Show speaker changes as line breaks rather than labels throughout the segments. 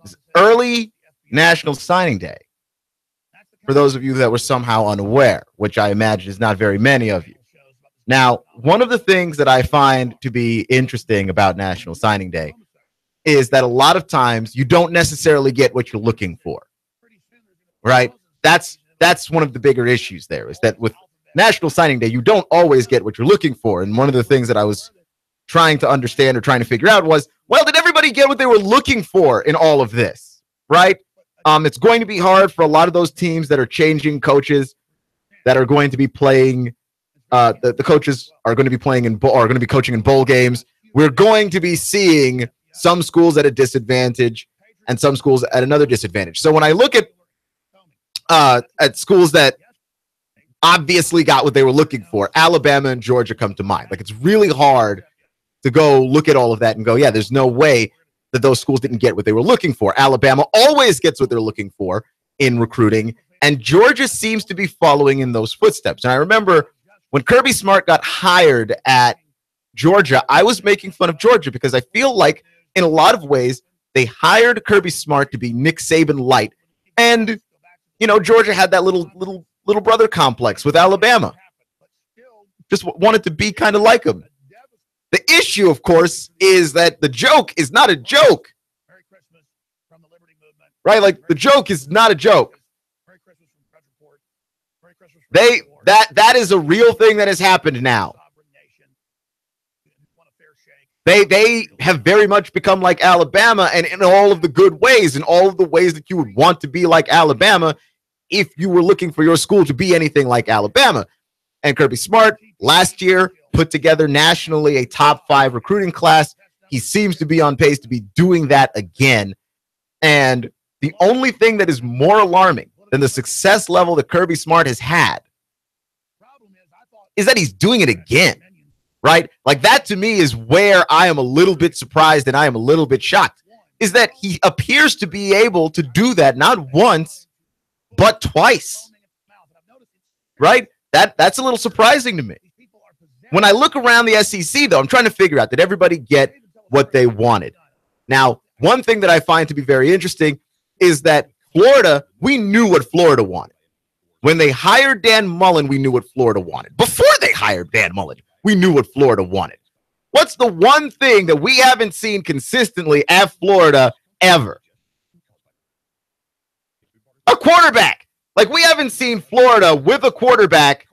It's early National Signing Day. For those of you that were somehow unaware, which I imagine is not very many of you. Now, one of the things that I find to be interesting about National Signing Day is that a lot of times you don't necessarily get what you're looking for, right? That's one of the bigger issues there, is that with National Signing Day, you don't always get what you're looking for. And one of the things that I was trying to understand or trying to figure out was, well, did everybody get what they were looking for in all of this, right? It's going to be hard for a lot of those teams that are changing coaches, that are going to be playing. The coaches are going to be coaching in bowl games. We're going to be seeing some schools at a disadvantage and some schools at another disadvantage. So when I look at schools that obviously got what they were looking for, Alabama and Georgia come to mind. Like, it's really hard to go look at all of that and go, yeah, there's no way that those schools didn't get what they were looking for. Alabama always gets what they're looking for in recruiting, and Georgia seems to be following in those footsteps. And I remember when Kirby Smart got hired at Georgia, I was making fun of Georgia because I feel like in a lot of ways they hired Kirby Smart to be Nick Saban light. And, you know, Georgia had that little brother complex with Alabama. Just wanted to be kind of like him. The issue, of course, is that the joke is not a joke. Right? Like, the joke is not a joke. That is a real thing that has happened now. They have very much become like Alabama, and in all of the good ways, in all of the ways that you would want to be like Alabama if you were looking for your school to be anything like Alabama. And Kirby Smart last year put together nationally a top 5 recruiting class. He seems to be on pace to be doing that again. And the only thing that is more alarming than the success level that Kirby Smart has had is that he's doing it again, right? Like, that to me is where I am a little bit surprised and I am a little bit shocked, is that he appears to be able to do that not once, but twice, right? That's a little surprising to me. When I look around the SEC, though, I'm trying to figure out, did everybody get what they wanted? Now, one thing that I find to be very interesting is that Florida, we knew what Florida wanted. When they hired Dan Mullen, we knew what Florida wanted. Before they hired Dan Mullen, we knew what Florida wanted. What's the one thing that we haven't seen consistently at Florida ever? A quarterback. Like, we haven't seen Florida with a quarterback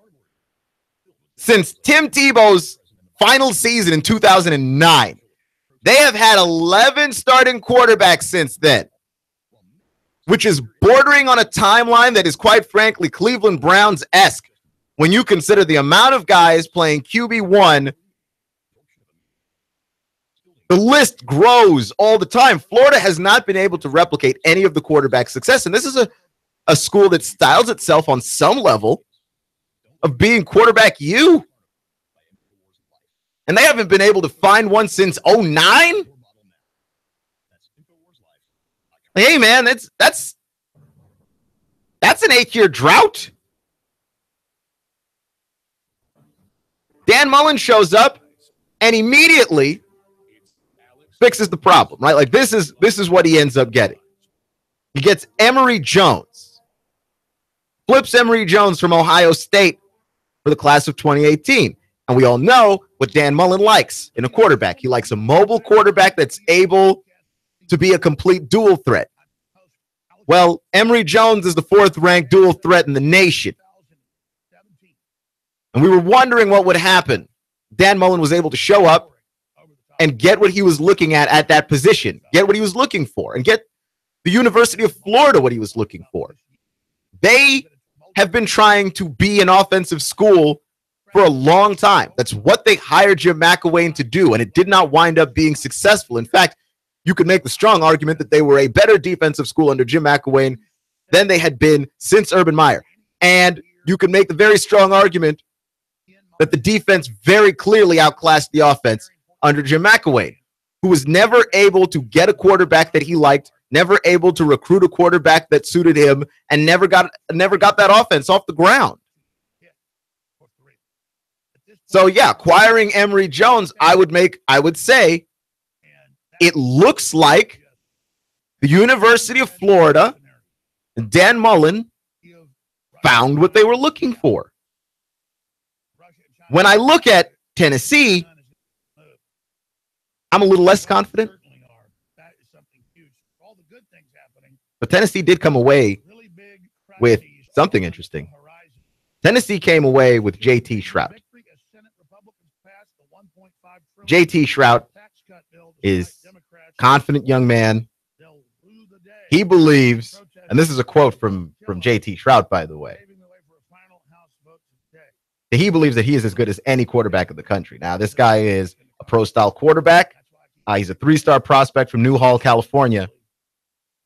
since Tim Tebow's final season in 2009. They have had 11 starting quarterbacks since then, which is bordering on a timeline that is, quite frankly, Cleveland Browns-esque when you consider the amount of guys playing QB1. The list grows all the time. Florida has not been able to replicate any of the quarterback success, and this is a school that styles itself on some level of being quarterback U. And they haven't been able to find one since 2009. Hey, man, that's an 8-year drought. Dan Mullen shows up and immediately fixes the problem, right? Like, this is what he ends up getting. He gets Emory Jones, flips Emory Jones from Ohio State for the class of 2018. And we all know what Dan Mullen likes in a quarterback. He likes a mobile quarterback that's able to be a complete dual threat. Well, Emory Jones is the 4th-ranked dual threat in the nation. And we were wondering what would happen. Dan Mullen was able to show up and get what he was looking at that position, get what he was looking for, and get the University of Florida what he was looking for. They have been trying to be an offensive school for a long time. That's what they hired Jim McElwain to do, and it did not wind up being successful. In fact, you could make the strong argument that they were a better defensive school under Jim McElwain than they had been since Urban Meyer. And you could make the very strong argument that the defense very clearly outclassed the offense under Jim McElwain, who was never able to get a quarterback that he liked, never able to recruit a quarterback that suited him, and never got that offense off the ground. So, yeah, acquiring Emory Jones, I would say, it looks like the University of Florida and Dan Mullen found what they were looking for. When I look at Tennessee, I'm a little less confident. But Tennessee did come away with something interesting. Tennessee came away with J.T. Shrout. J.T. Shrout is a confident young man. He believes, and this is a quote from J.T. Shrout, by the way, that he believes that he is as good as any quarterback in the country. Now, this guy is a pro-style quarterback. He's a 3-star prospect from Newhall, California.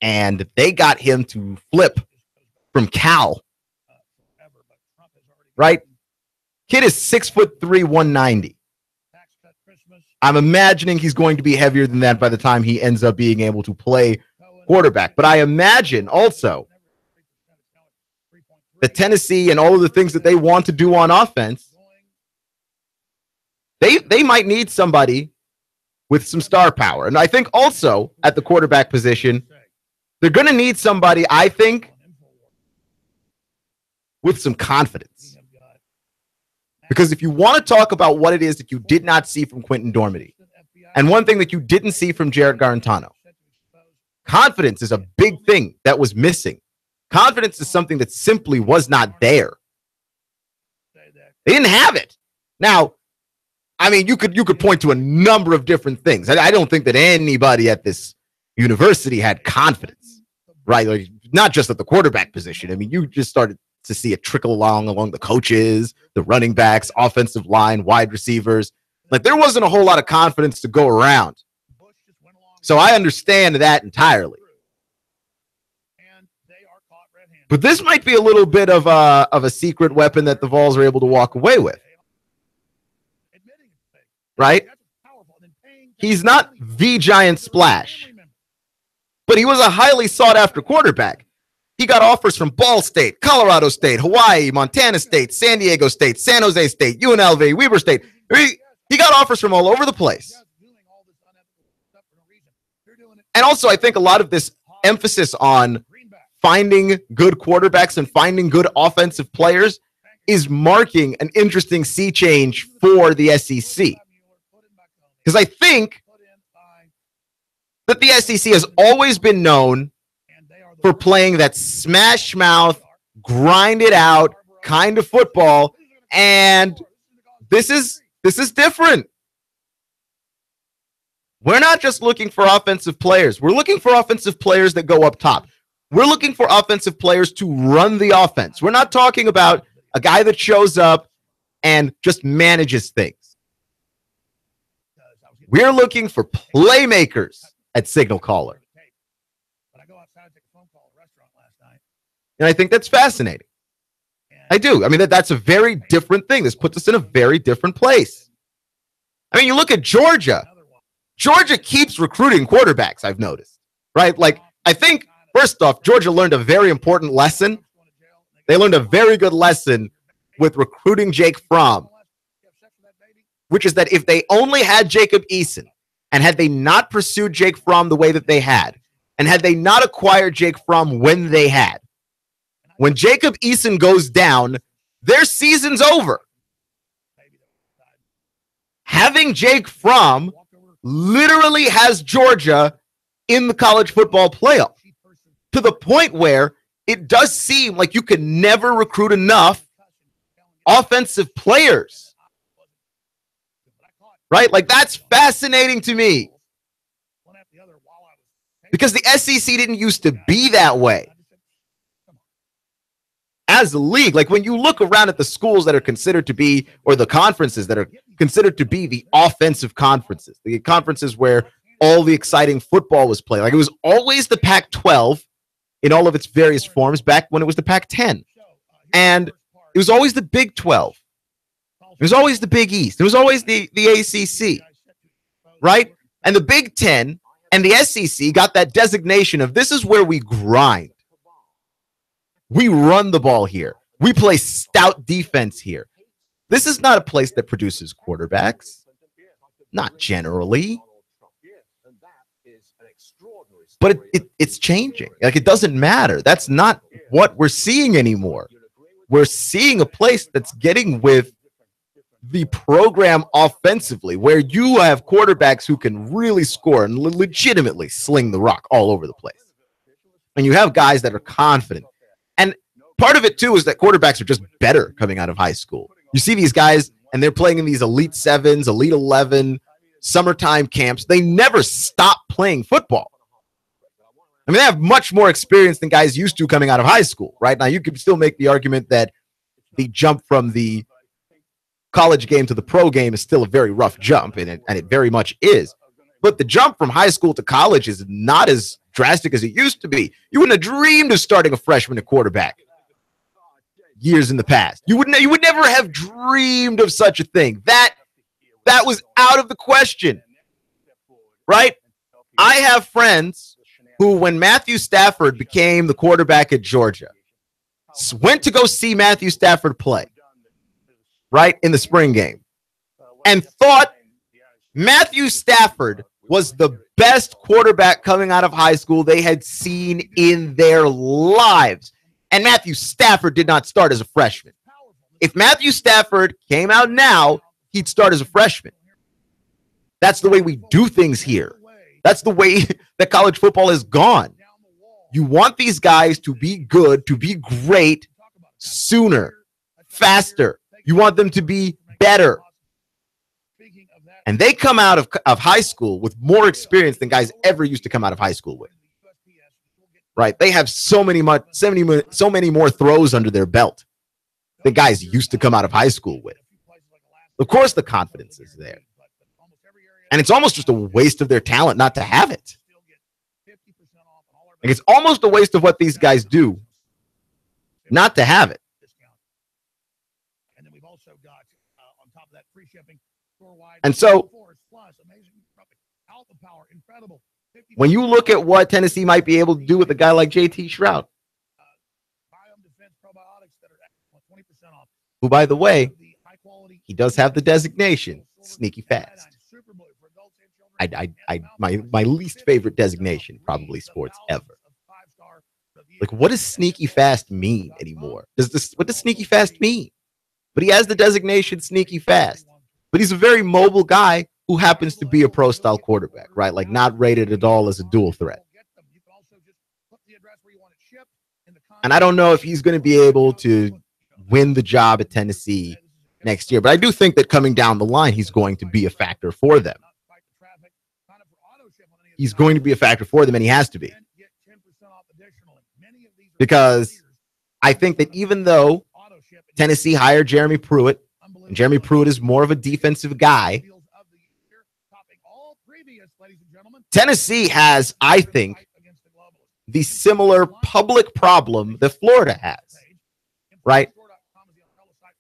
And they got him to flip from Cal. Right? Kid is 6'3", 190. I'm imagining he's going to be heavier than that by the time he ends up being able to play quarterback. But I imagine also that Tennessee and all of the things that they want to do on offense, they might need somebody with some star power. And I think also at the quarterback position, they're going to need somebody, I think, with some confidence. Because if you want to talk about what it is that you did not see from Quentin Dormady, and one thing that you didn't see from Jarrett Garantano, confidence is a big thing that was missing. Confidence is something that simply was not there. They didn't have it. Now, I mean, you could point to a number of different things. I don't think that anybody at this university had confidence, right? Like, not just at the quarterback position. I mean, you just started to see it trickle along the coaches, the running backs, offensive line, wide receivers. Like, there wasn't a whole lot of confidence to go around. So I understand that entirely. But this might be a little bit of a secret weapon that the Vols are able to walk away with. Right? He's not the giant splash, but he was a highly sought-after quarterback. He got offers from Ball State, Colorado State, Hawaii, Montana State, San Diego State, San Jose State, UNLV, Weber State. He got offers from all over the place. And also, I think a lot of this emphasis on finding good quarterbacks and finding good offensive players is marking an interesting sea change for the SEC. Because I think that the SEC has always been known for playing that smash mouth, grind it out kind of football, and this is different. We're not just looking for offensive players. We're looking for offensive players that go up top. We're looking for offensive players to run the offense. We're not talking about a guy that shows up and just manages things. We're looking for playmakers at Signal Caller. And I think that's fascinating. I do. I mean, that's a very different thing. This puts us in a very different place. I mean, you look at Georgia. Georgia keeps recruiting quarterbacks, I've noticed. Right? Like, I think, first off, Georgia learned a very important lesson. They learned a very good lesson with recruiting Jake Fromm, which is that if they only had Jacob Eason, and had they not pursued Jake Fromm the way that they had, and had they not acquired Jake Fromm when they had, when Jacob Eason goes down, their season's over. Having Jake Fromm literally has Georgia in the college football playoff to the point where it does seem like you can never recruit enough offensive players. Right? Like, that's fascinating to me. Because the SEC didn't used to be that way. As a league, like when you look around at the schools that are considered to be, or the conferences that are considered to be the offensive conferences, the conferences where all the exciting football was played, like it was always the Pac-12 in all of its various forms back when it was the Pac-10. And it was always the Big 12. It was always the Big East. It was always the ACC, right? And the Big 10 and the SEC got that designation of this is where we grind. We run the ball here. We play stout defense here. This is not a place that produces quarterbacks. Not generally. But it's changing. Like, it doesn't matter. That's not what we're seeing anymore. We're seeing a place that's getting with the program offensively, where you have quarterbacks who can really score and legitimately sling the rock all over the place. And you have guys that are confident. And part of it, too, is that quarterbacks are just better coming out of high school. You see these guys, and they're playing in these Elite 7s, Elite 11, summertime camps. They never stop playing football. I mean, they have much more experience than guys used to coming out of high school, right? Now, you could still make the argument that the jump from the college game to the pro game is still a very rough jump, and it very much is. But the jump from high school to college is not as drastic as it used to be. You wouldn't have dreamed of starting a freshman at quarterback years in the past. You would never have dreamed of such a thing. That was out of the question, right? I have friends who, when Matthew Stafford became the quarterback at Georgia, went to go see Matthew Stafford play, right, in the spring game, and thought Matthew Stafford was the best quarterback coming out of high school they had seen in their lives. And Matthew Stafford did not start as a freshman. If Matthew Stafford came out now, he'd start as a freshman. That's the way we do things here. That's the way that college football has gone. You want these guys to be good, to be great sooner, faster. You want them to be better. And they come out of high school with more experience than guys ever used to come out of high school with. Right? They have so many more throws under their belt than guys used to come out of high school with. Of course, the confidence is there. And it's almost just a waste of their talent not to have it. Like, it's almost a waste of what these guys do not to have it. And so, when you look at what Tennessee might be able to do with a guy like JT Shroud, who, by the way, he does have the designation sneaky fast. My least favorite designation, probably sports ever. Like, what does sneaky fast mean anymore? What does sneaky fast mean? But he has the designation sneaky fast. But he's a very mobile guy who happens to be a pro-style quarterback, right? Like, not rated at all as a dual threat. And I don't know if he's going to be able to win the job at Tennessee next year. But I do think that coming down the line, he's going to be a factor for them. He's going to be a factor for them, and he has to be. Because I think that even though Tennessee hired Jeremy Pruitt, and Jeremy Pruitt is more of a defensive guy, Tennessee has, I think, the similar public problem that Florida has, right?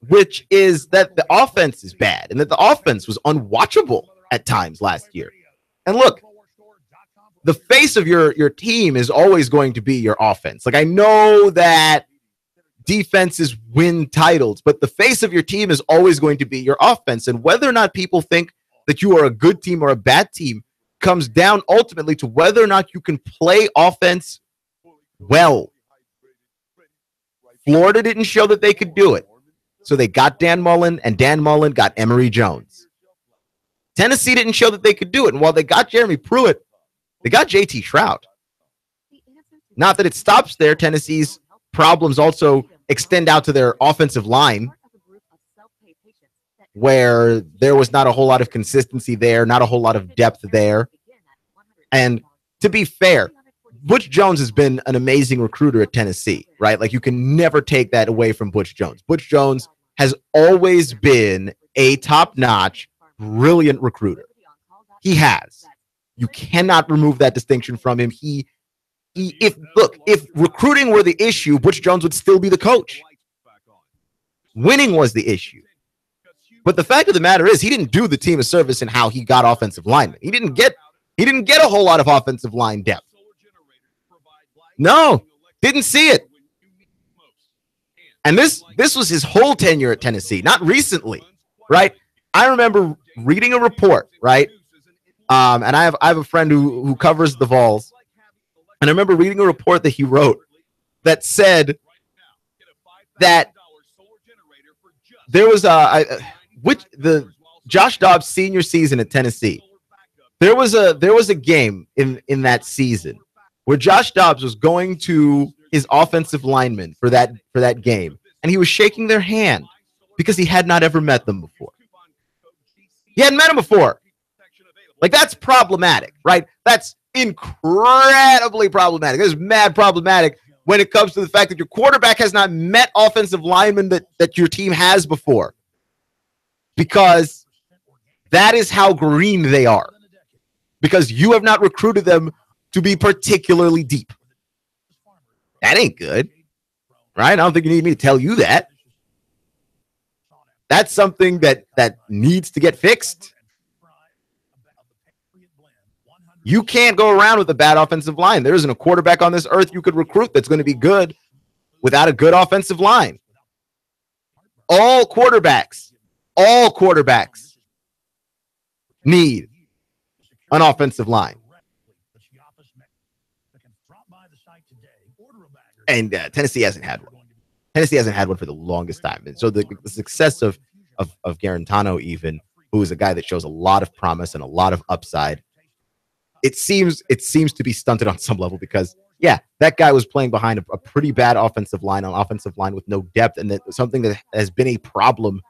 Which is that the offense is bad and that the offense was unwatchable at times last year. And look, the face of your team is always going to be your offense. Like, I know that defenses win titles, but the face of your team is always going to be your offense. And whether or not people think that you are a good team or a bad team comes down ultimately to whether or not you can play offense well. Florida didn't show that they could do it. So they got Dan Mullen, and Dan Mullen got Emory Jones. Tennessee didn't show that they could do it. And while they got Jeremy Pruitt, they got JT Shroud. Not that it stops there. Tennessee's problems also extend out to their offensive line, where there was not a whole lot of consistency there, not a whole lot of depth there. And to be fair, Butch Jones has been an amazing recruiter at Tennessee, right? Like, you can never take that away from Butch Jones. Butch Jones has always been a top-notch, brilliant recruiter. He has. You cannot remove that distinction from him. If recruiting were the issue, Butch Jones would still be the coach. Winning was the issue. But the fact of the matter is, he didn't do the team a service in how he got offensive linemen. He didn't get a whole lot of offensive line depth. No, didn't see it. And this was his whole tenure at Tennessee, not recently, right? I remember reading a report, right, And I have a friend who covers the Vols, and I remember reading a report that he wrote that said that there was the Josh Dobbs senior season at Tennessee. There was a game in that season where Josh Dobbs was going to his offensive lineman for that game, and he was shaking their hand because he had not ever met them before. He hadn't met him before. Like, that's problematic, right? That's incredibly problematic. It's mad problematic when it comes to the fact that your quarterback has not met offensive linemen that your team has before, because that is how green they are, because you have not recruited them to be particularly deep. That ain't good, right? I don't think you need me to tell you that. That's something that needs to get fixed. You can't go around with a bad offensive line. There isn't a quarterback on this earth you could recruit that's going to be good without a good offensive line. All quarterbacks need an offensive line. And Tennessee hasn't had one. Tennessee hasn't had one for the longest time. And so the success of Garantano, even, who is a guy that shows a lot of promise and a lot of upside, it seems to be stunted on some level, because, yeah, that guy was playing behind a pretty bad offensive line with no depth, and that's something that has been a problem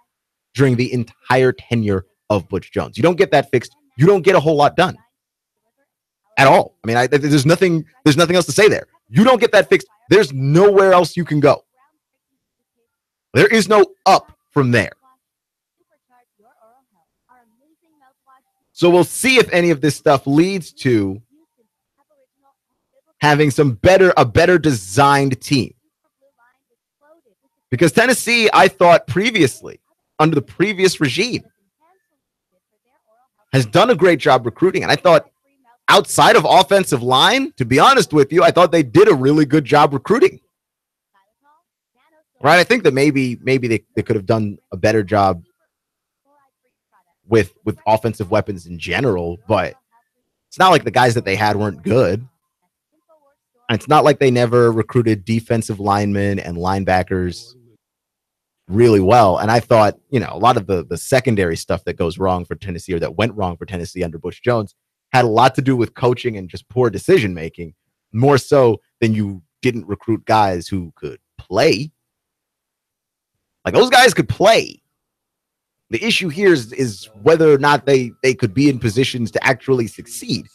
during the entire tenure of Butch Jones. You don't get that fixed, you don't get a whole lot done at all. I mean, there's nothing else to say there. You don't get that fixed, there's nowhere else you can go. There is no up from there. So we'll see if any of this stuff leads to having a better designed team. Because Tennessee, I thought previously, under the previous regime, has done a great job recruiting. And I thought, outside of offensive line, to be honest with you, I thought they did a really good job recruiting. Right? I think that maybe they could have done a better job with offensive weapons in general, but it's not like the guys that they had weren't good. And it's not like they never recruited defensive linemen and linebackers really well. And I thought, a lot of the secondary stuff that goes wrong for Tennessee, or that went wrong for Tennessee under Butch Jones, had a lot to do with coaching and just poor decision making, more so than you didn't recruit guys who could play. Like, those guys could play. The issue here is whether or not they could be in positions to actually succeed.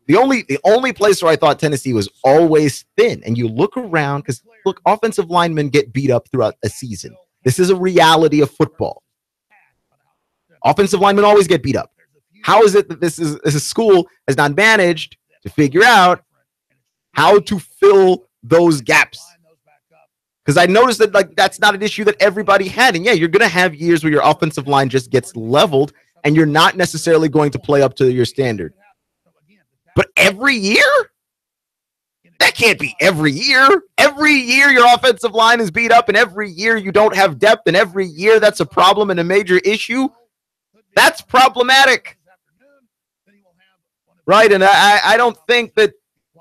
The only place where I thought Tennessee was always thin, and you look around, because look, offensive linemen get beat up throughout a season. This is a reality of football. Offensive linemen always get beat up. How is it that this school has not managed to figure out how to fill those gaps? Because I noticed that, like, that's not an issue that everybody had. And yeah, you're going to have years where your offensive line just gets leveled and you're not necessarily going to play up to your standard. But every year? That can't be every year. Every year your offensive line is beat up, and every year you don't have depth, and every year that's a problem and a major issue. That's problematic. Right? And I don't think that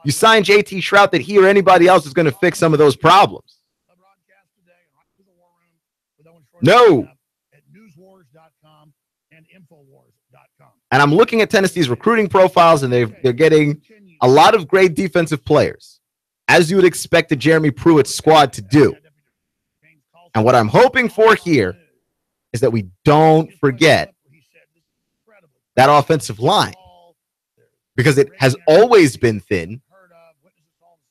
you sign JT Shrout that he or anybody else is going to fix some of those problems. No. And I'm looking at Tennessee's recruiting profiles, and they're getting a lot of great defensive players, as you would expect a Jeremy Pruitt squad to do. And what I'm hoping for here is that we don't forget that offensive line, because it has always been thin.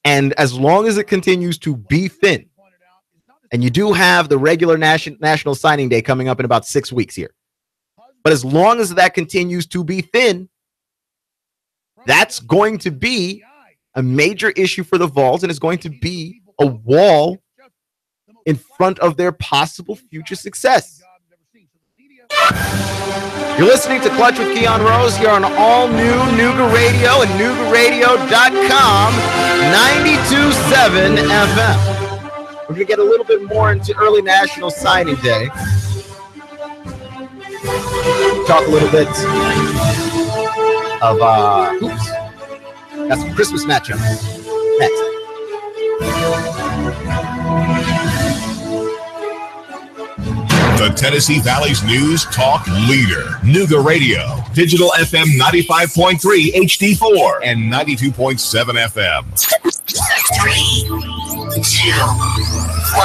And as long as it continues to be thin, and you do have the regular National Signing Day coming up in about 6 weeks here, but as long as that continues to be thin, that's going to be a major issue for the Vols, and it's going to be a wall in front of their possible future success. You're listening to Clutch with Keon Rose here on all new Nooga Radio and NoogaRadio.com 92.7 FM. We're going to get a little bit more into early National Signing Day. Talk a little bit of hoops. Got some Christmas matchups next.
The Tennessee Valley's news talk leader, Nooga Radio, digital FM 95.3 HD4 and 92.7 FM. 3, 2, 1.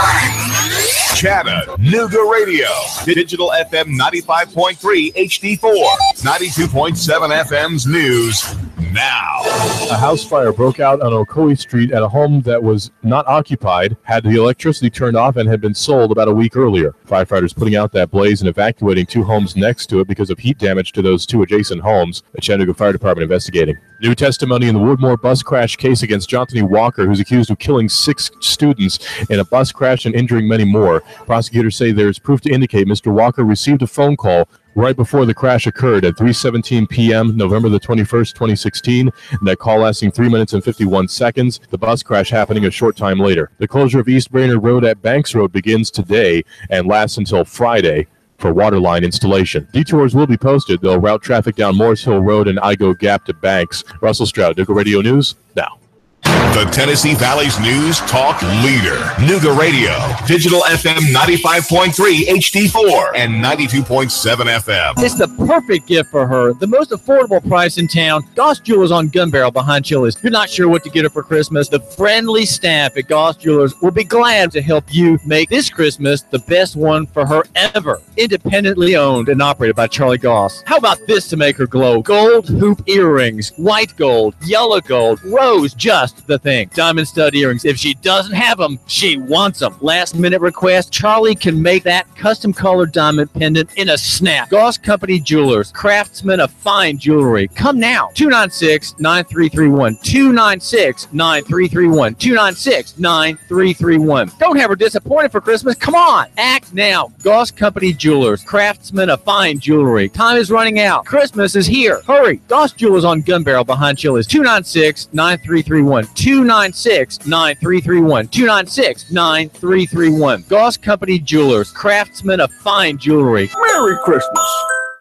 Chattanooga Radio, digital FM 95.3 HD4, 92.7 FM's news now.
A house fire broke out on Ocoee Street at a home that was not occupied, had the electricity turned off, and had been sold about a week earlier. Firefighters putting out that blaze and evacuating 2 homes next to it because of heat damage to those 2 adjacent homes. The Chattanooga Fire Department investigating. New testimony in the Woodmore bus crash case against Johnny Walker, who's accused of killing 6 students in a bus crash and injuring many more. Prosecutors say there is proof to indicate Mr. Walker received a phone call right before the crash occurred at 3:17 p.m. November the 21st, 2016, and that call lasting 3 minutes and 51 seconds, the bus crash happening a short time later. The closure of East Brainerd Road at Banks Road begins today and lasts until Friday for waterline installation. Detours will be posted. They'll route traffic down Morris Hill Road and Igo Gap to Banks. Russell Stroud, Nooga Radio News, now.
The Tennessee Valley's news talk leader, Nooga Radio, digital FM 95.3 HD4 and 92.7 FM.
It's the perfect gift for her. The most affordable price in town. Goss Jewelers on Gun Barrel behind Chili's. You're not sure what to get her for Christmas? The friendly staff at Goss Jewelers will be glad to help you make this Christmas the best one for her ever. Independently owned and operated by Charlie Goss. How about this to make her glow? Gold hoop earrings, white gold, yellow gold, rose, just the thing. Diamond stud earrings. If she doesn't have them, she wants them. Last minute request, Charlie can make that custom colored diamond pendant in a snap. Goss Company Jewelers, craftsmen of fine jewelry. Come now. 296-9331. 296-9331. 296-9331. Don't have her disappointed for Christmas. Come on. Act now. Goss Company Jewelers, craftsmen of fine jewelry. Time is running out. Christmas is here. Hurry. Goss Jewelers on Gun Barrel behind Chili's. 296-9331. 296-9331. 296-9331. Goss Company Jewelers, craftsmen of fine jewelry.
Merry Christmas.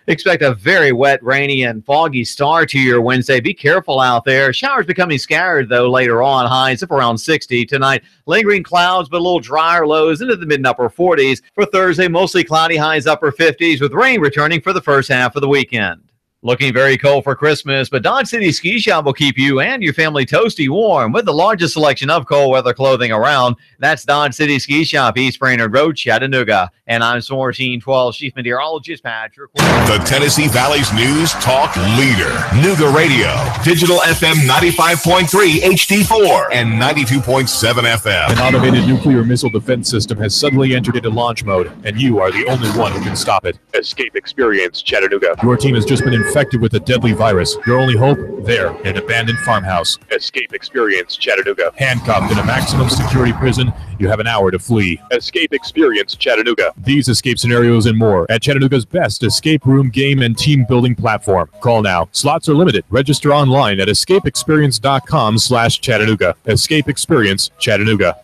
Expect a very wet, rainy, and foggy start to your Wednesday. Be careful out there. Showers becoming scattered, though, later on. Highs up around 60 tonight. Lingering clouds, but a little drier. Lows into the mid and upper 40s. For Thursday, mostly cloudy. Highs upper 50s, with rain returning for the first half of the weekend. Looking very cold for Christmas, but Dodge City Ski Shop will keep you and your family toasty warm with the largest selection of cold weather clothing around. That's Dodge City Ski Shop, East Brainerd Road, Chattanooga. And I'm Soar Team 12 Chief Meteorologist Patrick.
The Tennessee Valley's news talk leader, Nooga Radio, digital FM 95.3 HD4 and 92.7 FM.
An automated nuclear missile defense system has suddenly entered into launch mode, and you are the only one who can stop it. Escape Experience Chattanooga. Your team has just been infected with a deadly virus. Your only hope? There, in an abandoned farmhouse. Escape Experience Chattanooga. Handcuffed in a maximum security prison, you have an hour to flee. Escape Experience Chattanooga. These escape scenarios and more at Chattanooga's best escape room game and team building platform. Call now. Slots are limited. Register online at escapeexperience.com/Chattanooga. Escape Experience Chattanooga.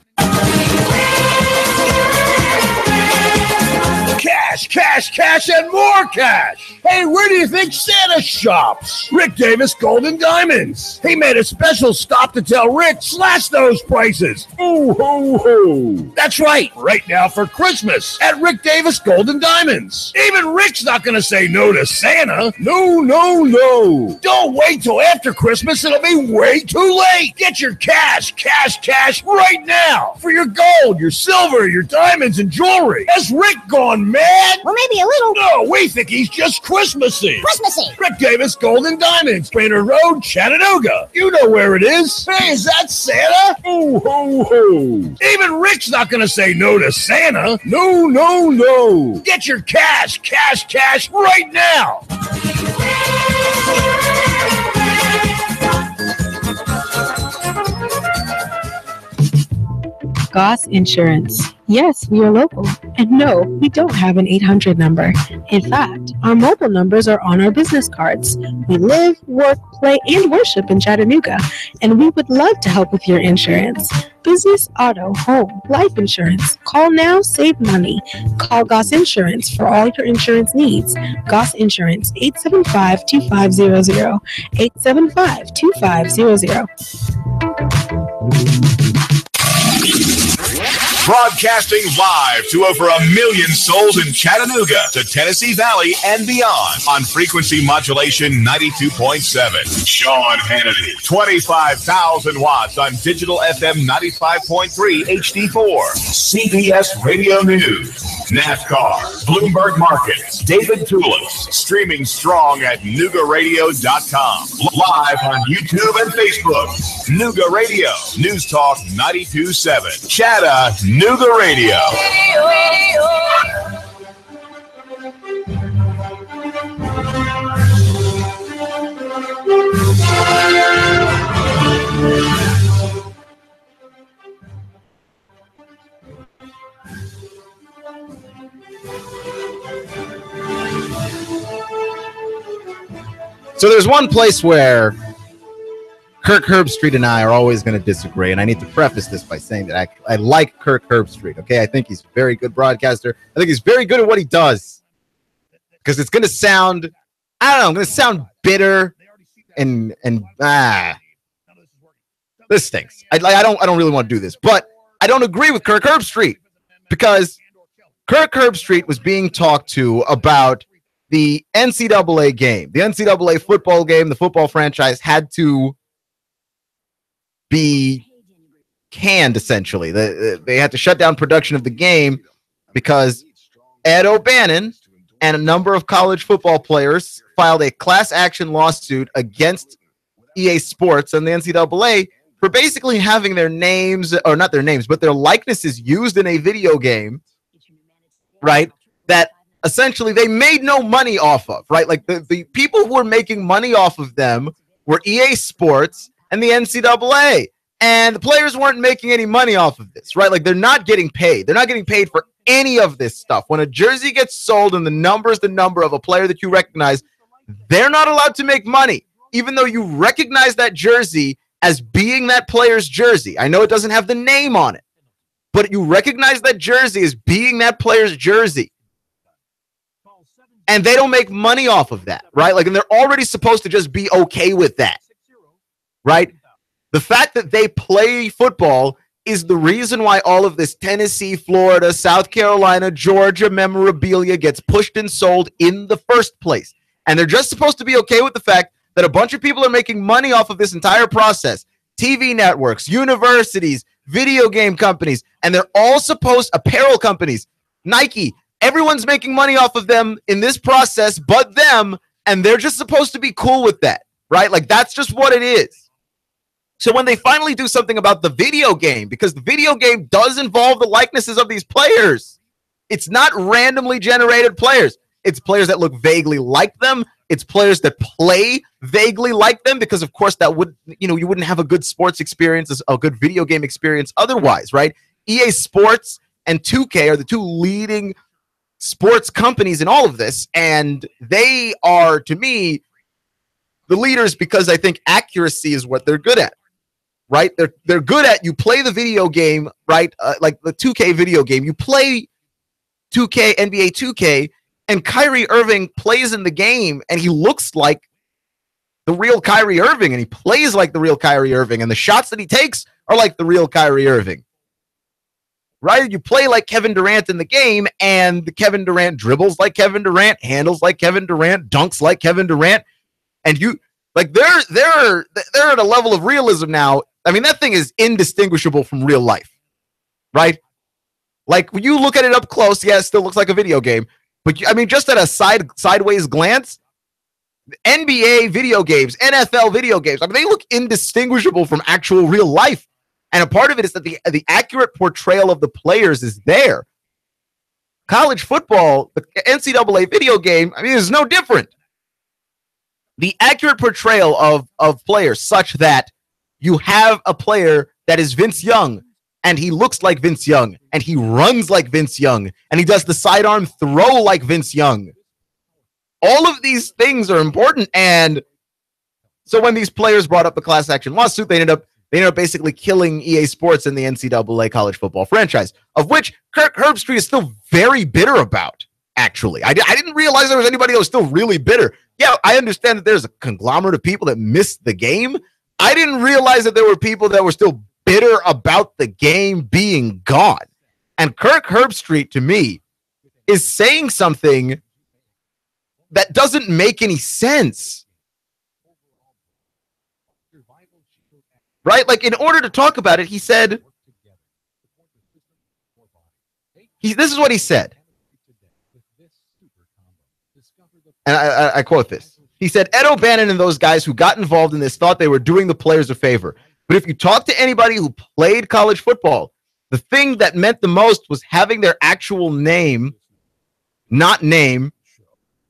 Cash, cash, and more cash. Hey, where do you think Santa shops? Rick Davis Gold and Diamonds. He made a special stop to tell Rick, slash those prices. Ooh, ho, ho. That's right now for Christmas at Rick Davis Gold and Diamonds. Even Rick's not going to say no to Santa. No. Don't wait till after Christmas. It'll be way too late. Get your cash right now for your gold, your silver, your diamonds, and jewelry. Has Rick gone mad?
Well, maybe a little.
No, we think he's just Christmassy. Rick Davis Gold and Diamonds, Brainerd Road, Chattanooga. You know where it is. Hey, is that Santa? Ooh, ho, ho. Even Rick's not going to say no to Santa. No. Get your cash right now.
Goss Insurance. Yes, we are local. And no, we don't have an 800 number. In fact, our mobile numbers are on our business cards. We live, work, play, and worship in Chattanooga, and we would love to help with your insurance. Business, auto, home, life insurance. Call now, save money. Call Goss Insurance for all your insurance needs. Goss Insurance, 875-2500. 875-2500.
Broadcasting live to over 1 million souls in Chattanooga, the Tennessee Valley, and beyond on frequency modulation 92.7. Sean Hannity, 25,000 watts on digital FM 95.3 HD4. CBS Radio News, NASCAR, Bloomberg Markets, David Tulis, streaming strong at Noogaradio.com. Live on YouTube and Facebook. Nooga Radio, News Talk 92.7. Chattanooga Radio.
So there's one place where Kirk Herbstreit and I are always going to disagree, and I need to preface this by saying that I like Kirk Herbstreit, okay? I think he's a very good broadcaster. I think he's very good at what he does, because it's going to sound, I don't know, going to sound bitter and this stinks. I don't really want to do this, but I don't agree with Kirk Herbstreit, because Kirk Herbstreit was being talked to about the NCAA game. The NCAA football game, the football franchise had to be canned, essentially. They had to shut down production of the game because Ed O'Bannon and a number of college football players filed a class action lawsuit against EA Sports and the NCAA for basically having their names, or not their names, but their likenesses used in a video game, right, that essentially they made no money off of, right? Like the people who were making money off of them were EA Sports and the NCAA, and the players weren't making any money off of this, right? Like they're not getting paid. They're not getting paid for any of this stuff. When a jersey gets sold and the number is the number of a player that you recognize, they're not allowed to make money, even though you recognize that jersey as being that player's jersey. I know it doesn't have the name on it, but you recognize that jersey as being that player's jersey. And they don't make money off of that, right? Like, and they're already supposed to just be okay with that, right? The fact that they play football is the reason why all of this Tennessee, Florida, South Carolina, Georgia memorabilia gets pushed and sold in the first place. And they're just supposed to be okay with the fact that a bunch of people are making money off of this entire process. TV networks, universities, video game companies, and they're all supposed, apparel companies, Nike, everyone's making money off of them in this process but them, and they're just supposed to be cool with that, right? Like, that's just what it is. So when they finally do something about the video game, because the video game does involve the likenesses of these players, it's not randomly generated players. It's players that look vaguely like them. It's players that play vaguely like them, because of course that would, you wouldn't have a good sports experience, a good video game experience otherwise, right? EA Sports and 2K are the two leading sports companies in all of this, and they are, to me, the leaders because I think accuracy is what they're good at, right? They're good at, you play the video game, right? Like the 2K video game, you play 2K, NBA 2K, and Kyrie Irving plays in the game, and he looks like the real Kyrie Irving, and he plays like the real Kyrie Irving, and the shots that he takes are like the real Kyrie Irving. Right? You play like Kevin Durant in the game, and the Kevin Durant dribbles like Kevin Durant, handles like Kevin Durant, dunks like Kevin Durant, and you like they're at a level of realism now. I mean, that thing is indistinguishable from real life, right? Like when you look at it up close, yeah, it still looks like a video game, but I mean, just at a sideways glance, NBA video games, NFL video games, I mean, they look indistinguishable from actual real life. And a part of it is that the accurate portrayal of the players is there. College football, the NCAA video game, I mean, it's no different. The accurate portrayal of players such that you have a player that is Vince Young and he looks like Vince Young, and he runs like Vince Young, and he does the sidearm throw like Vince Young. All of these things are important, and so when these players brought up the class action lawsuit, they ended up basically killing EA Sports and the NCAA college football franchise, of which Kirk Herbstreit is still very bitter about, actually. I didn't realize there was anybody that was still really bitter. Yeah, I understand that there's a conglomerate of people that missed the game. I didn't realize that there were people that were still bitter about the game being gone. And Kirk Herbstreit, to me, is saying something that doesn't make any sense. Right? Like, in order to talk about it, he said, this is what he said. And I quote this. He said, Ed O'Bannon and those guys who got involved in this thought they were doing the players a favor. But if you talk to anybody who played college football, the thing that meant the most was having their actual name, not name,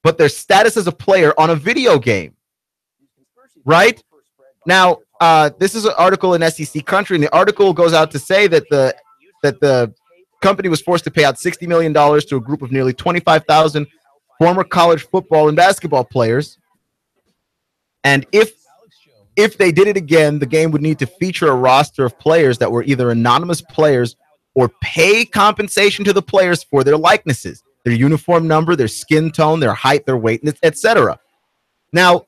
but their status as a player on a video game. Right? Now, this is an article in SEC Country, and the article goes out to say that the company was forced to pay out $60 million to a group of nearly 25,000 former college football and basketball players. And if they did it again, the game would need to feature a roster of players that were either anonymous players or pay compensation to the players for their likenesses, their uniform number, their skin tone, their height, their weight, etc. Now,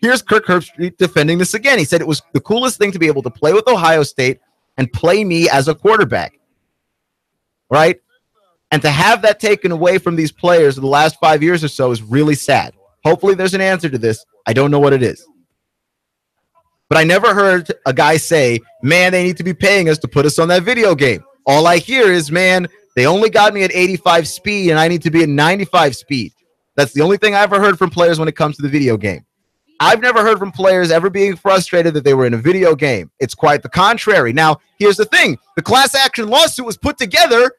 here's Kirk Herbstreit defending this again. He said it was the coolest thing to be able to play with Ohio State and play me as a quarterback. Right? And to have that taken away from these players in the last 5 years or so is really sad. Hopefully there's an answer to this. I don't know what it is. But I never heard a guy say, man, they need to be paying us to put us on that video game. All I hear is, man, they only got me at 85 speed and I need to be at 95 speed. That's the only thing I ever heard from players when it comes to the video game. I've never heard from players ever being frustrated that they were in a video game. It's quite the contrary. Now, here's the thing. The class action lawsuit was put together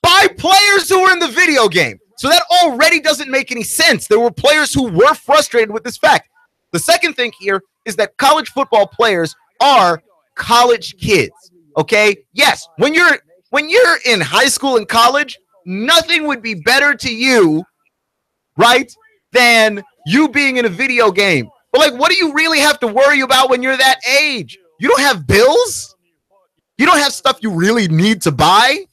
by players who were in the video game. So that already doesn't make any sense. There were players who were frustrated with this fact. The second thing here is that college football players are college kids. Okay? Yes, when you're in high school and college, nothing would be better to you, right, than you being in a video game. But like, what do you really have to worry about when you're that age? You don't have bills. You don't have stuff you really need to buy.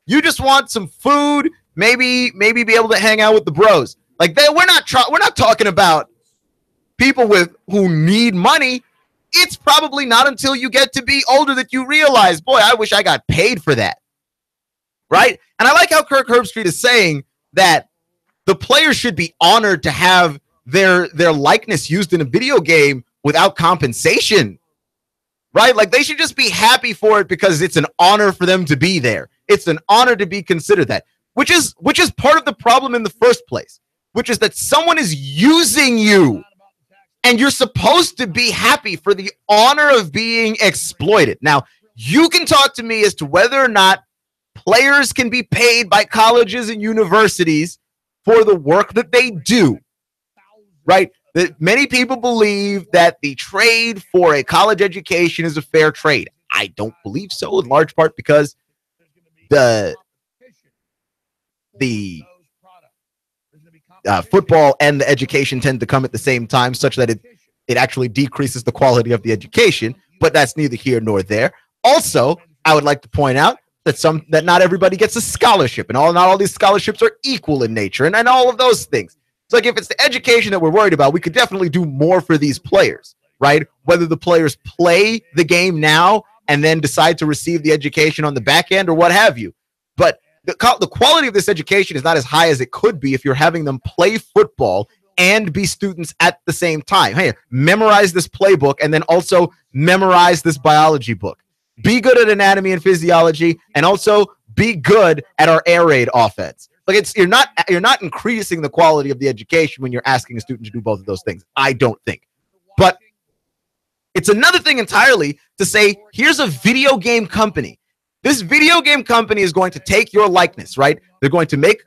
You just want some food, maybe be able to hang out with the bros. Like, we're not talking about people who need money. It's probably not until you get to be older that you realize, boy, I wish I got paid for that. Right? And I like how Kirk Herbstreit is saying that the players should be honored to have their likeness used in a video game without compensation. Right? Like, they should just be happy for it because it's an honor for them to be there. It's an honor to be considered that, which is part of the problem in the first place, which is that someone is using you and you're supposed to be happy for the honor of being exploited. Now, you can talk to me as to whether or not players can be paid by colleges and universities for the work that they do, right? That many people believe that the trade for a college education is a fair trade. I don't believe so, in large part because the football and the education tend to come at the same time, such that it actually decreases the quality of the education, but that's neither here nor there. Also, I would like to point out that not everybody gets a scholarship, and not all these scholarships are equal in nature, and all of those things. So, like, if it's the education that we're worried about, we could definitely do more for these players, right? Whether the players play the game now and then decide to receive the education on the back end or what have you. But the quality of this education is not as high as it could be if you're having them play football and be students at the same time. Hey, memorize this playbook and then also memorize this biology book. Be good at anatomy and physiology, and also be good at our air raid offense. Like, you're not increasing the quality of the education when you're asking a student to do both of those things. I don't think. But it's another thing entirely to say, here's a video game company. This video game company is going to take your likeness, right? They're going to make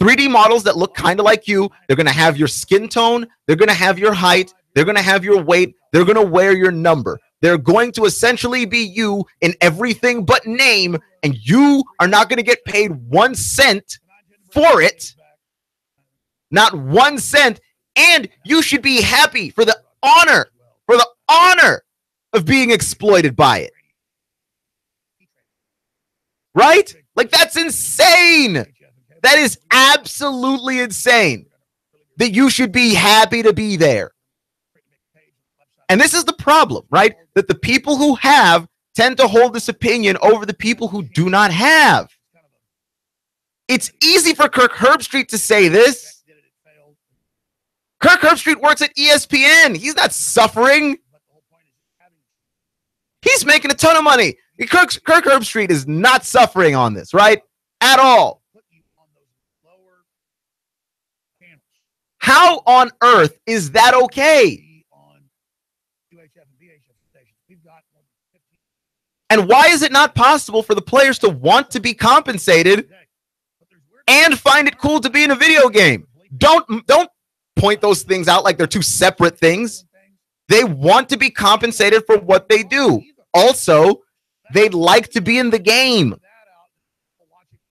3D models that look kind of like you. They're going to have your skin tone. They're going to have your height. They're going to have your weight. They're going to wear your number. They're going to essentially be you in everything but name, and you are not going to get paid 1 cent for it. Not 1 cent. And you should be happy for the honor of being exploited by it. Right? Like, that's insane. That is absolutely insane that you should be happy to be there. And this is the problem, right? That the people who have tend to hold this opinion over the people who do not have. It's easy for Kirk Herbstreit to say this. Kirk Herbstreit works at ESPN. He's not suffering. He's making a ton of money. Kirk Herbstreit is not suffering on this, right? At all. How on earth is that okay? And why is it not possible for the players to want to be compensated and find it cool to be in a video game? Don't point those things out like they're two separate things. They want to be compensated for what they do. Also, they'd like to be in the game.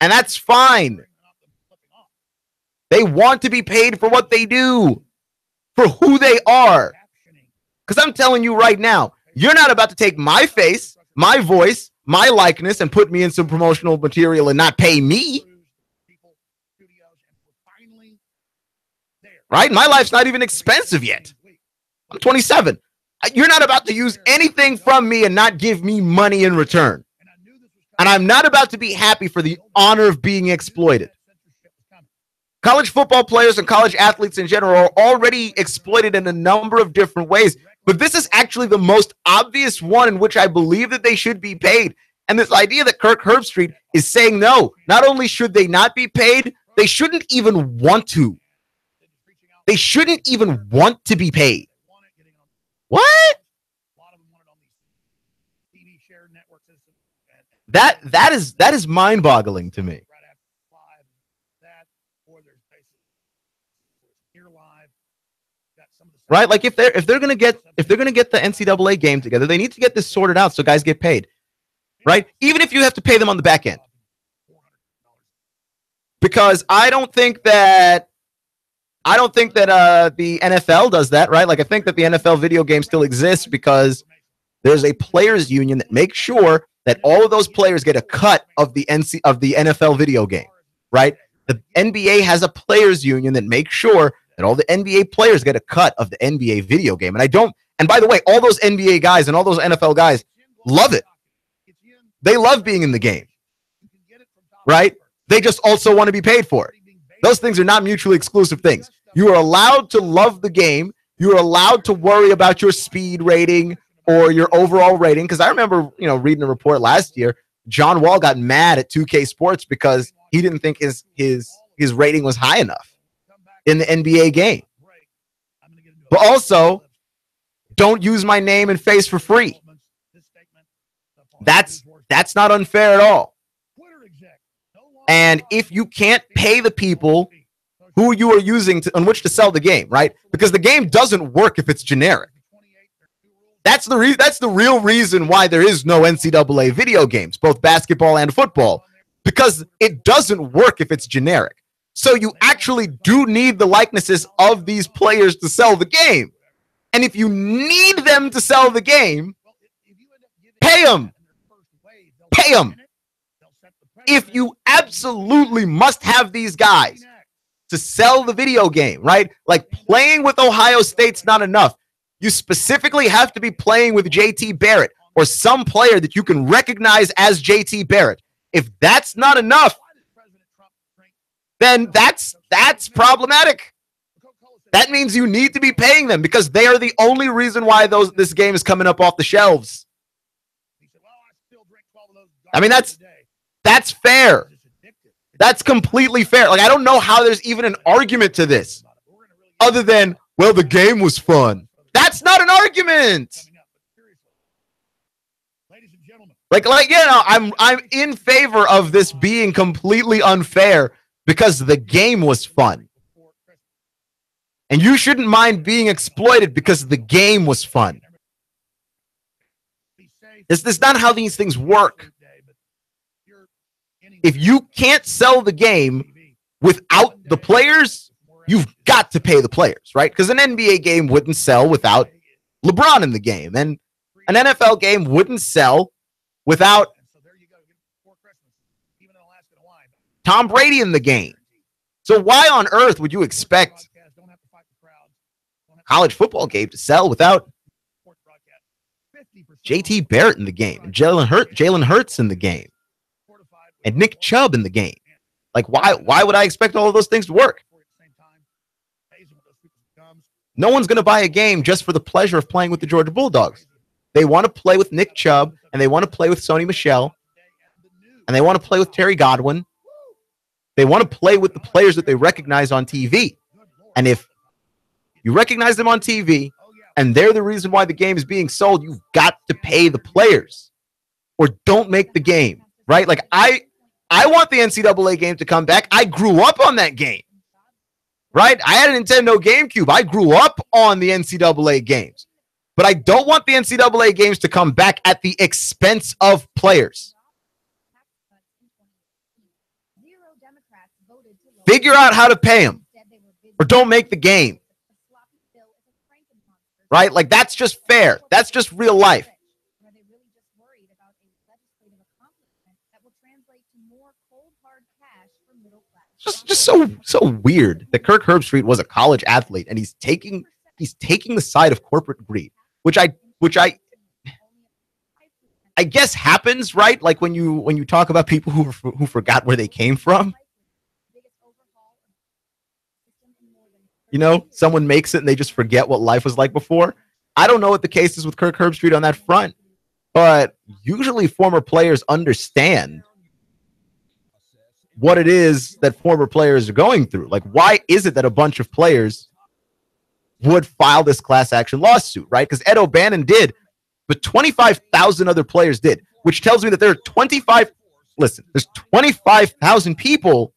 And that's fine. They want to be paid for what they do, for who they are. Because I'm telling you right now, you're not about to take my face, my voice, my likeness, and put me in some promotional material and not pay me. Right? My life's not even expensive yet. I'm 27. You're not about to use anything from me and not give me money in return. And I'm not about to be happy for the honor of being exploited. College football players and college athletes in general are already exploited in a number of different ways. But this is actually the most obvious one in which I believe that they should be paid. And this idea that Kirk Herbstreit is saying no, not only should they not be paid, they shouldn't even want to. They shouldn't even want to be paid. What? That is mind-boggling to me. Right? Like if they're gonna get the NCAA game together, they need to get this sorted out so guys get paid. Right? Even if you have to pay them on the back end. Because I don't think that the NFL does that, right? Like I think that the NFL video game still exists because there's a players union that makes sure that all of those players get a cut of the NFL video game, right? The NBA has a players union that makes sure that all the NBA players get a cut of the NBA video game. And by the way, all those NBA guys and all those NFL guys love it. They love being in the game, right? They just also want to be paid for it. Those things are not mutually exclusive things. You are allowed to love the game. You are allowed to worry about your speed rating or your overall rating. Because I remember, reading a report last year, John Wall got mad at 2K Sports because he didn't think his rating was high enough in the NBA game. But also, don't use my name and face for free. That's not unfair at all. And if you can't pay the people who you are using on which to sell the game, right? Because the game doesn't work if it's generic. That's the real reason why there is no NCAA video games, both basketball and football, because it doesn't work if it's generic. So you actually do need the likenesses of these players to sell the game. And if you need them to sell the game, pay them. Pay them. If you absolutely must have these guys to sell the video game, right? Like playing with Ohio State's not enough. You specifically have to be playing with JT Barrett or some player that you can recognize as JT Barrett. If that's not enough, then that's problematic. That means you need to be paying them because they are the only reason why this game is coming up off the shelves. I mean, that's fair. That's completely fair. Like, I don't know how there's even an argument to this other than, well, the game was fun. That's not an argument. I'm in favor of this being completely unfair because the game was fun. And you shouldn't mind being exploited because the game was fun. This is not how these things work. If you can't sell the game without the players, you've got to pay the players, right? Because an NBA game wouldn't sell without LeBron in the game, and an NFL game wouldn't sell without Tom Brady in the game. So why on earth would you expect a college football game to sell without JT Barrett in the game, and Jalen Hurts in the game, and Nick Chubb in the game? Like, why would I expect all of those things to work? No one's going to buy a game just for the pleasure of playing with the Georgia Bulldogs. They want to play with Nick Chubb, and they want to play with Sony Michel, and they want to play with Terry Godwin. They want to play with the players that they recognize on TV. And if you recognize them on TV, and they're the reason why the game is being sold, you've got to pay the players, or don't make the game, right? Like, I want the NCAA game to come back. I grew up on that game, right? I had a Nintendo GameCube. I grew up on the NCAA games. But I don't want the NCAA games to come back at the expense of players. Figure out how to pay them, or don't make the game. Right? Like, that's just fair. That's just real life. Just so weird that Kirk Herbstreit was a college athlete, and he's taking the side of corporate greed, which I guess happens, right? Like when you talk about people who forgot where they came from. You know, someone makes it and they just forget what life was like before. I don't know what the case is with Kirk Herbstreit on that front, but usually former players understand what it is that former players are going through. Like, why is it that a bunch of players would file this class action lawsuit, right? Because Ed O'Bannon did, but 25,000 other players did, which tells me that there are 25,000 people,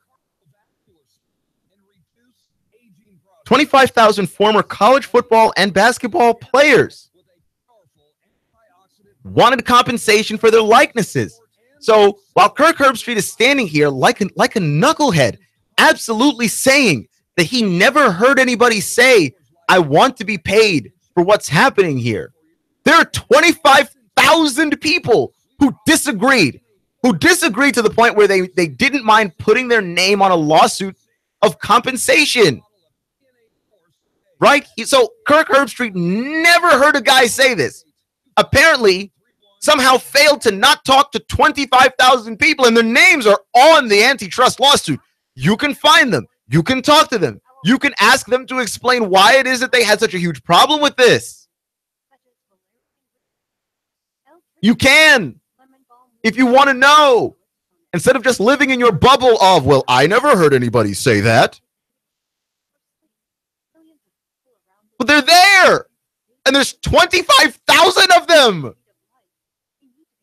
25,000 former college football and basketball players wanted compensation for their likenesses. So while Kirk Herbstreit is standing here like a knucklehead, absolutely saying that he never heard anybody say, I want to be paid for what's happening here, there are 25,000 people who disagreed to the point where they didn't mind putting their name on a lawsuit of compensation. Right? So Kirk Herbstreit never heard a guy say this. Apparently, somehow failed to not talk to 25,000 people, and their names are on the antitrust lawsuit. You can find them. You can talk to them. You can ask them to explain why it is that they had such a huge problem with this. You can, if you want to know, instead of just living in your bubble of, well, I never heard anybody say that. But they're there, and there's 25,000 of them.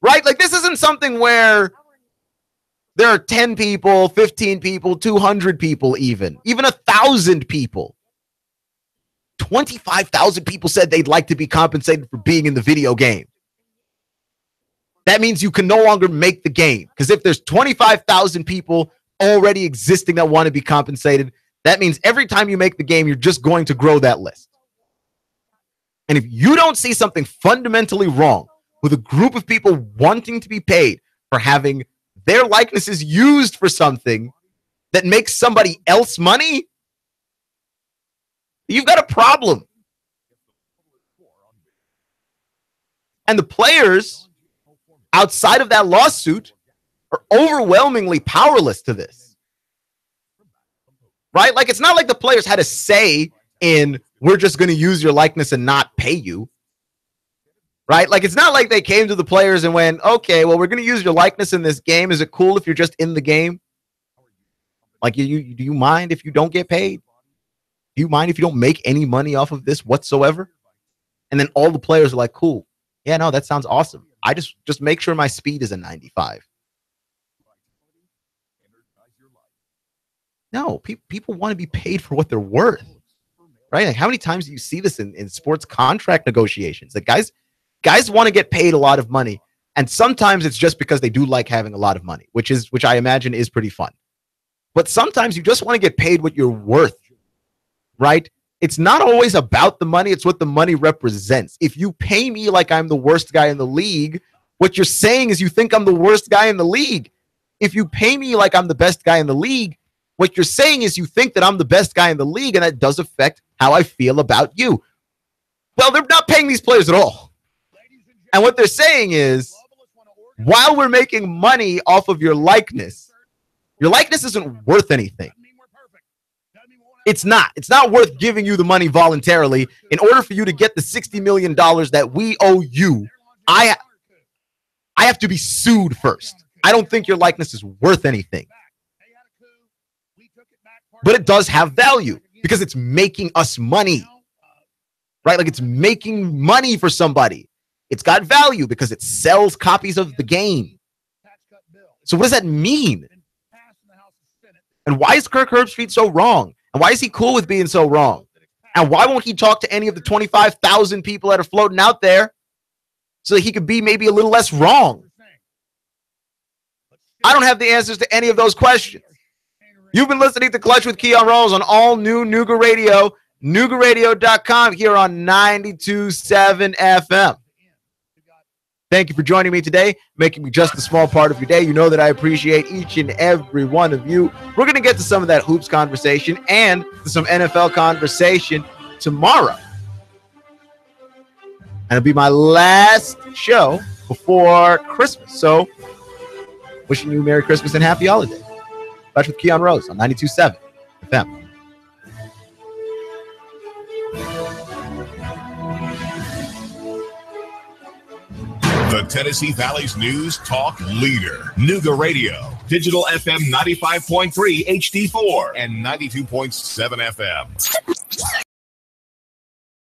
Right? Like, this isn't something where there are 10 people, 15 people, 200 people, even 1,000 people. 25,000 people said they'd like to be compensated for being in the video game. That means you can no longer make the game. Because if there's 25,000 people already existing that want to be compensated, that means every time you make the game, you're just going to grow that list. And if you don't see something fundamentally wrong with a group of people wanting to be paid for having their likenesses used for something that makes somebody else money, you've got a problem. And the players outside of that lawsuit are overwhelmingly powerless to this. Right? Like, it's not like the players had a say in, we're just going to use your likeness and not pay you. Right? Like, it's not like they came to the players and went, okay, well, we're going to use your likeness in this game. Is it cool if you're just in the game? Like, do you mind if you don't get paid? Do you mind if you don't make any money off of this whatsoever? And then all the players are like, cool. Yeah, no, that sounds awesome. I just make sure my speed is a 95. No, people want to be paid for what they're worth. Right? Like, how many times do you see this in sports contract negotiations? Like, guys Guys want to get paid a lot of money. And sometimes it's just because they do like having a lot of money, which I imagine is pretty fun. But sometimes you just want to get paid what you're worth, right? It's not always about the money. It's what the money represents. If you pay me like I'm the worst guy in the league, what you're saying is you think I'm the worst guy in the league. If you pay me like I'm the best guy in the league, what you're saying is you think that I'm the best guy in the league, and that does affect how I feel about you. Well, they're not paying these players at all. And what they're saying is, while we're making money off of your likeness isn't worth anything. It's not. It's not worth giving you the money voluntarily. In order for you to get the $60 million that we owe you, I have to be sued first. I don't think your likeness is worth anything. But it does have value because it's making us money, right? Like, it's making money for somebody. It's got value because it sells copies of the game. So what does that mean? And why is Kirk Herbstreit so wrong? And why is he cool with being so wrong? And why won't he talk to any of the 25,000 people that are floating out there so that he could be maybe a little less wrong? I don't have the answers to any of those questions. You've been listening to Clutch with Keon Rose on all new Nooga Radio, NoogaRadio.com, here on 92.7 FM. Thank you for joining me today, making me just a small part of your day. You know that I appreciate each and every one of you. We're going to get to some of that hoops conversation and to some NFL conversation tomorrow. And it'll be my last show before Christmas. So, wishing you Merry Christmas and Happy Holidays. Clutch with Keon Rose on 92.7 FM.
The Tennessee Valley's news talk leader, Nooga Radio, digital FM 95.3 HD4 and 92.7 FM.